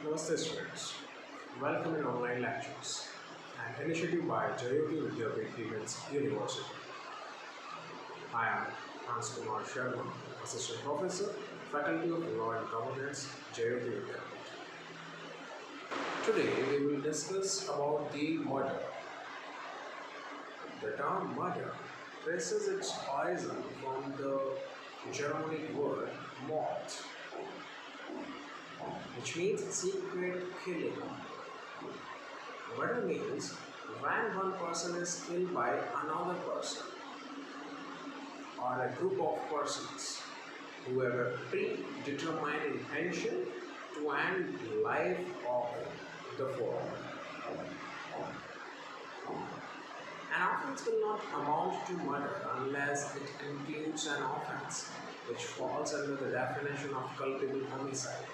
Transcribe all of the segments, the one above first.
Namaste students. Welcome in online lectures, an initiative by Jayoti Vidyapith Women's University. I am Hans Kumar Sharma, Assistant Professor, Faculty of Law and Governance, Jayoti Vidyapith. Today we will discuss about the murder. The term murder traces its origin from the Germanic word mord, which means secret killing. Murder means when one person is killed by another person or a group of persons who have a predetermined intention to end the life of the former. An offense will not amount to murder unless it includes an offense which falls under the definition of culpable homicide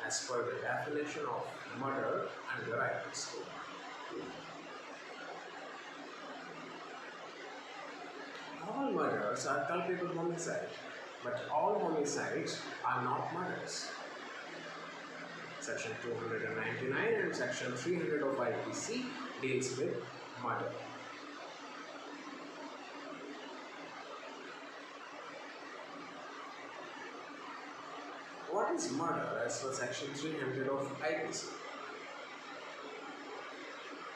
as per the definition of murder under IPC code. All murders are culpable homicide, but all homicides are not murders. Section 299 and Section 300 of IPC deals with murder. What is murder as per Section 300 of IPC?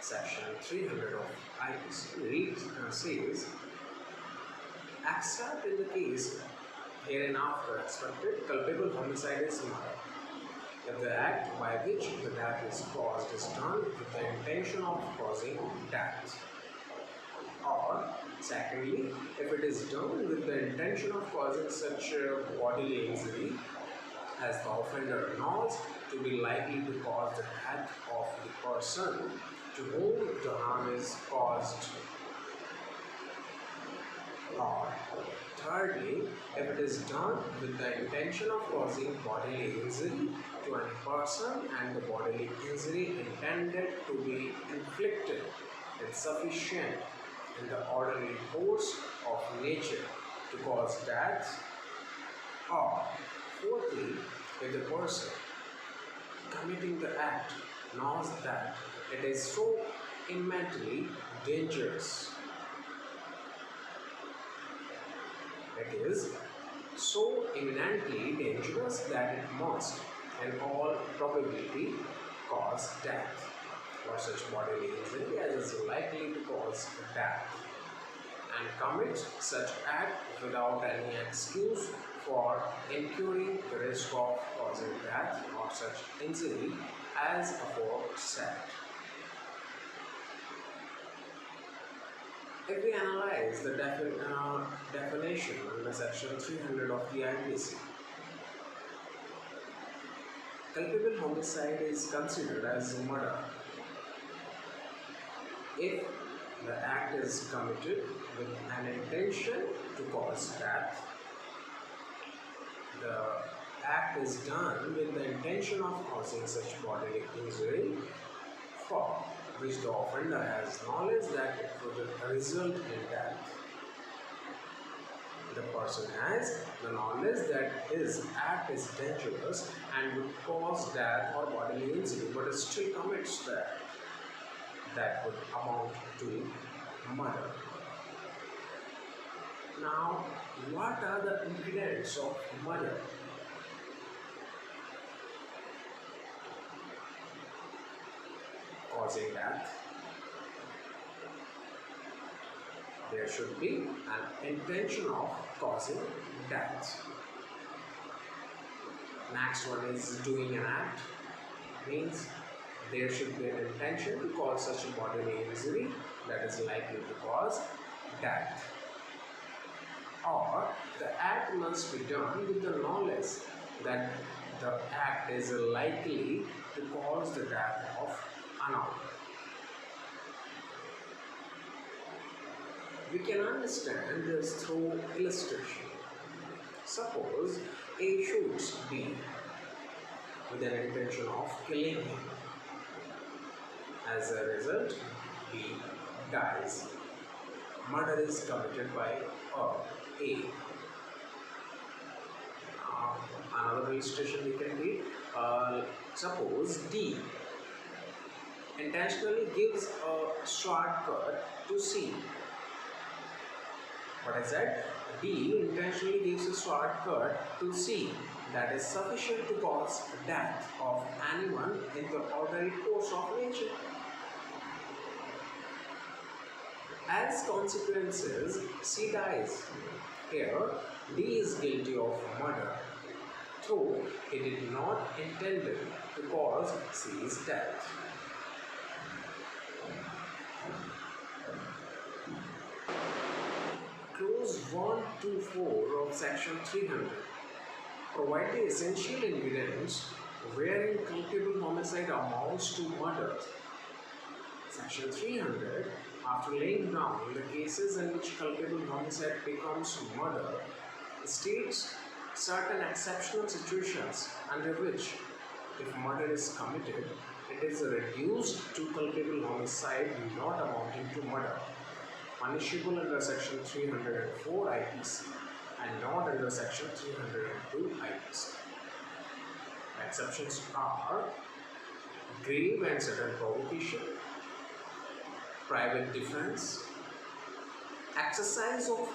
Section 300 of IPC says, except in the case hereinafter expected, culpable homicide is murder if the act by which the death is caused is done with the intention of causing death. Or, secondly, if it is done with the intention of causing such bodily injury as the offender knows to be likely to cause the death of the person to whom the harm is caused. Or, thirdly, if it is done with the intention of causing bodily injury to any person and the bodily injury intended to be inflicted is sufficient in the ordinary course of nature to cause death. Or, fourthly, if the person committing the act knows that it is so immensely dangerous, it is so imminently dangerous that it must, in all probability, cause death, or such bodily injury as is likely to cause death, and commits such act without any excuse for incurring the risk of causing death or such injury as aforesaid. If we analyze the definition under Section 300 of the IPC, culpable homicide is considered as murder if the act is committed with an intention to cause death, the act is done with the intention of causing such bodily injury for which the offender has knowledge that it would result in death. The person has the knowledge that his act is dangerous and would cause death or bodily injury, but still commits the act. That would amount to murder. Now, what are the ingredients of murder? Causing death. There should be an intention of causing death. Next one is doing an act. Means there should be an intention to cause such a bodily injury that is likely to cause death. Or the act must be done with the knowledge that the act is likely to cause the death of another. We can understand this through illustration. Suppose A shoots B with an intention of killing him. As a result, B dies. Murder is committed by A. Another illustration we can read. Suppose D intentionally gives a shortcut to C. What I said? D intentionally gives a shortcut to C that is sufficient to cause death of anyone in the ordinary course of nature. As consequences, C dies. Here, D is guilty of murder, though he did not intend to cause C's death. Clause 1 to 4 of section 300 provide the essential ingredients wherein culpable homicide amounts to murder. Section 300, after laying down the cases in which culpable homicide becomes murder, states certain exceptional situations under which, if murder is committed, it is reduced to culpable homicide not amounting to murder, punishable under section 304 IPC and not under section 302 IPC. The exceptions are grave and sudden provocation, private defense, exercise of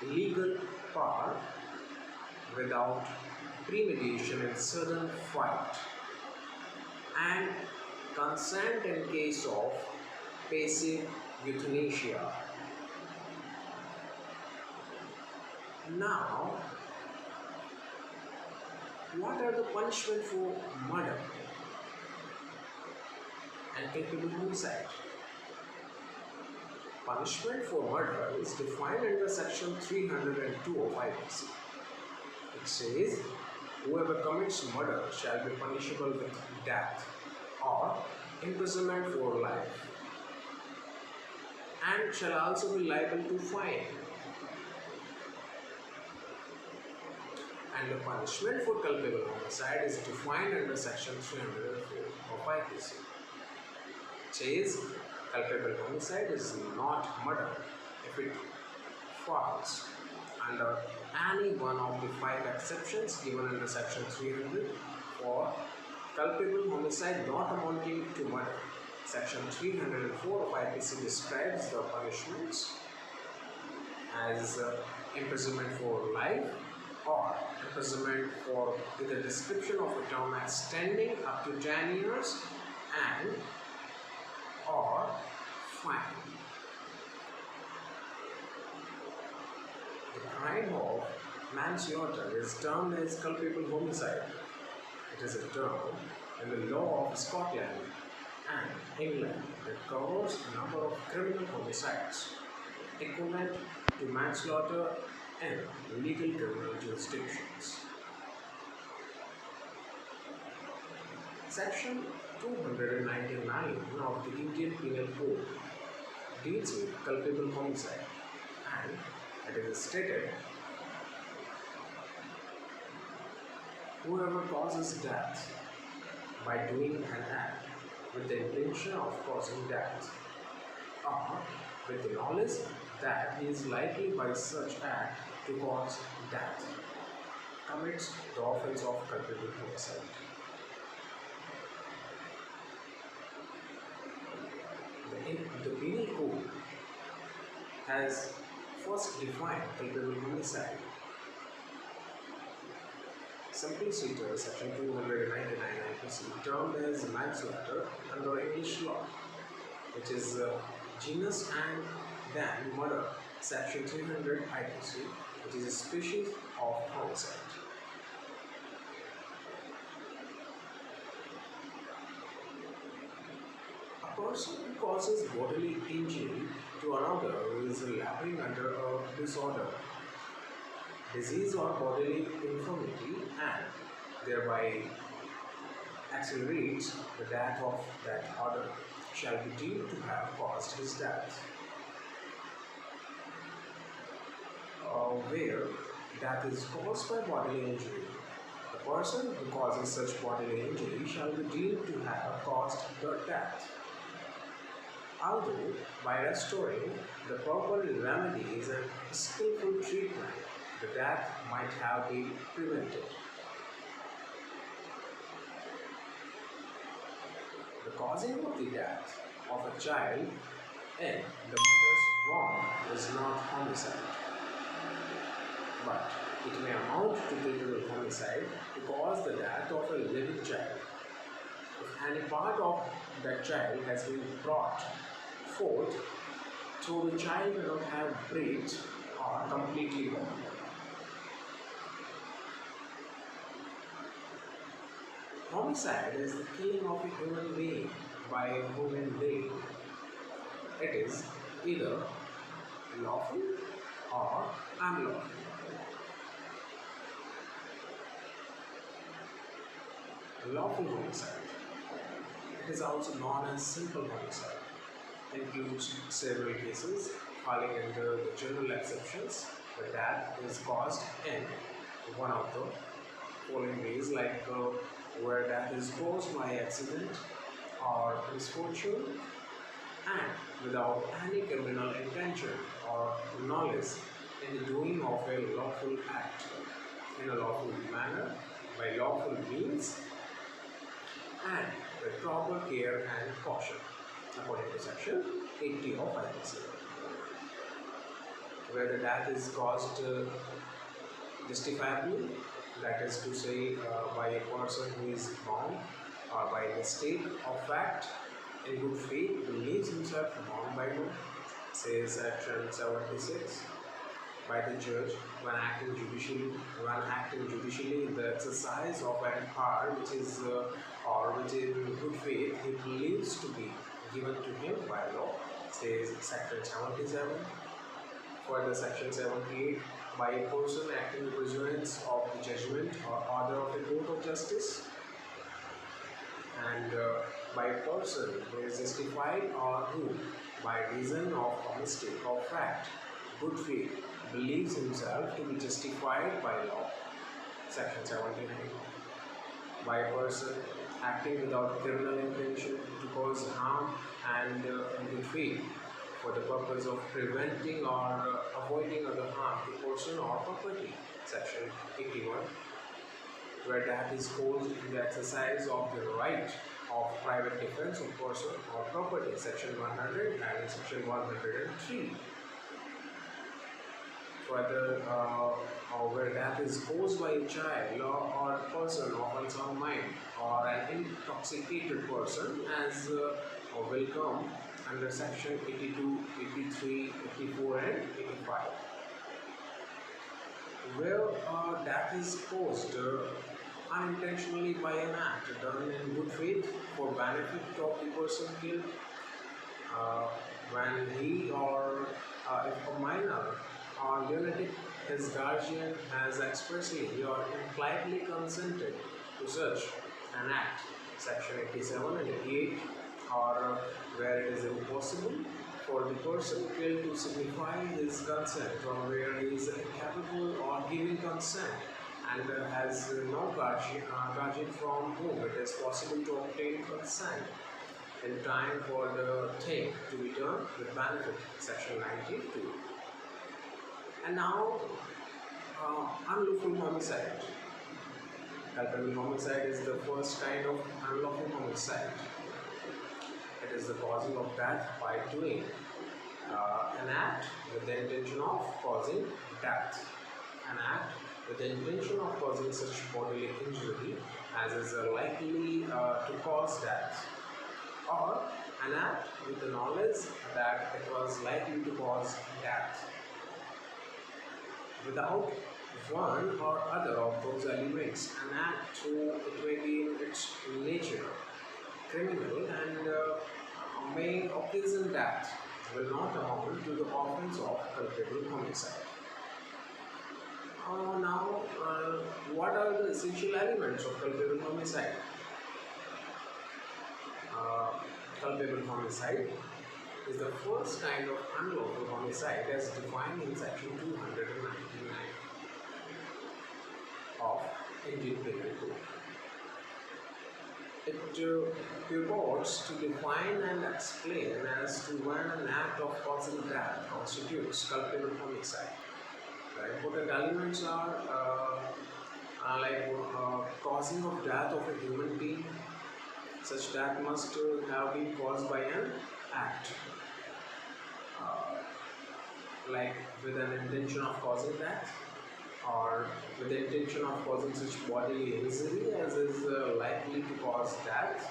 legal power without premeditation in sudden fight, and consent in case of passive euthanasia. Now, what are the punishment for murder and culpable homicide? Punishment for murder is defined under section 302 of IPC. It says, whoever commits murder shall be punishable with death or imprisonment for life, and shall also be liable to fine. And the punishment for culpable homicide is defined under section 304 of IPC. It says, culpable homicide is not murder if it falls under any one of the 5 exceptions given under section 300 for culpable homicide not amounting to murder. Section 304 of IPC describes the punishments as imprisonment for life or imprisonment for with a description of a term extending up to 10 years and or fine. The crime of manslaughter is termed as culpable homicide. It is a term in the law of Scotland and England that covers a number of criminal homicides equivalent to manslaughter in legal criminal jurisdictions. Section 299 of the Indian Penal Code deals with culpable homicide, and it is stated, whoever causes death by doing an act with the intention of causing death, or with the knowledge that he is likely by such act to cause death, commits the offence of culpable homicide. The Penal Code has first defined culpable homicide. Simply stated, section 299 IPC, termed as manslaughter under English law, which is genus and then murder, section 300 IPC, which is a species of homicide. A person who causes bodily injury to another who is laboring under a disorder, disease or bodily infirmity, and thereby accelerates the death of that other shall be deemed to have caused his death. Where death is caused by bodily injury, the person who causes such bodily injury shall be deemed to have caused the death. Although by restoring the proper remedies and skillful treatment, the death might have been prevented. The causing of the death of a child in the mother's womb is not homicide, but it may amount to criminal homicide to cause the death of a living child. If any part of that child has been brought forth, so the child cannot have breathed or completely born. Homicide is the killing of a human being by a human being. It is either lawful or unlawful. Lawful homicide, it is also known as simple homicide, includes several cases falling under the general exceptions where death is caused in one of the following ways, like where death is caused by accident or misfortune and without any criminal intention or knowledge in the doing of a lawful act in a lawful manner by lawful means and with proper care and caution, according to section 80 of IPC, where the death is caused justifiably, that is to say, by a person who is wrong or by mistake or fact, in good faith, believes himself wrong by law, says section 76. By the judge when acting judicially in the exercise of an power which is or which in good faith he believes to be given to him by law, says section 77. Further, section 78, by a person acting in pursuance of the judgment or order of the court of justice, and by a person who is justified or who, by reason of a mistake or fact, good faith, believes himself to be justified by law, section 79. By a person acting without criminal intention to cause harm and in good faith for the purpose of preventing or avoiding other harm to person or property, section 81. Where death is caused in the exercise of the right of private defense of person or property, section 100 and section 103. Further, where death is caused by a child or a person of unsound mind or an intoxicated person, as will come under section 82, 83, 84 and 85. Where death is caused unintentionally by an act done in good faith for benefit of the person killed, when he or if a minor or lunatic, his guardian has expressly or impliedly consented to such an act, section 87 and 88, or where it is impossible for the person killed to signify his consent, or where he is incapable of giving consent and has no guardian from whom it is possible to obtain consent in time for the thing to be done with benefit, section 92. And now, unlawful homicide. Culpable homicide is the first kind of unlawful homicide. It is the causing of death by doing an act with the intention of causing death. An act with the intention of causing such bodily injury as is likely to cause death, or an act with the knowledge that it was likely to cause death. Without one or other of those elements, an act, so it may be in its nature criminal and may occasion death, will not amount to the offense of culpable homicide. Now, what are the essential elements of culpable homicide? Culpable homicide is the first kind of unlawful homicide as defined in section 299 of Indian Penal Code. It purports to define and explain as to when an act of causing death constitutes culpable homicide. The important elements are causing of death of a human being, such death must have been caused by an act, uh, like with an intention of causing death, or with the intention of causing such bodily injury as is likely to cause death,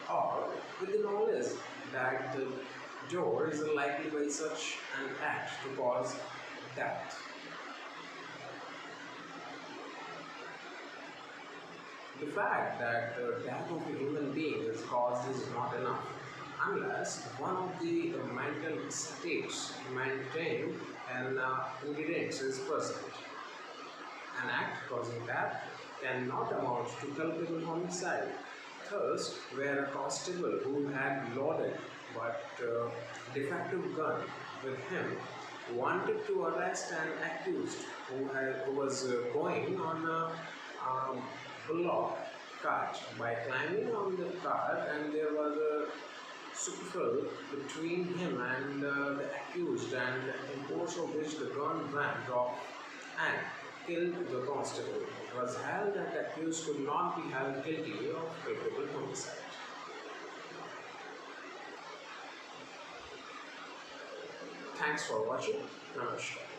or with the knowledge that the door is likely by such an act to cause death. The fact that the death of a human being is caused is not enough unless one of the mental states maintained and ingredients is present. An act causing death cannot amount to culpable homicide. Thus, where a constable who had loaded but defective gun with him wanted to arrest an accused who was going on a bullock cart by climbing on the cart, and there was a scuffle between him and the accused, and in course of which the gun went off and killed the constable. It was held that the accused could not be held guilty of culpable homicide. Thanks for watching. Namaskar.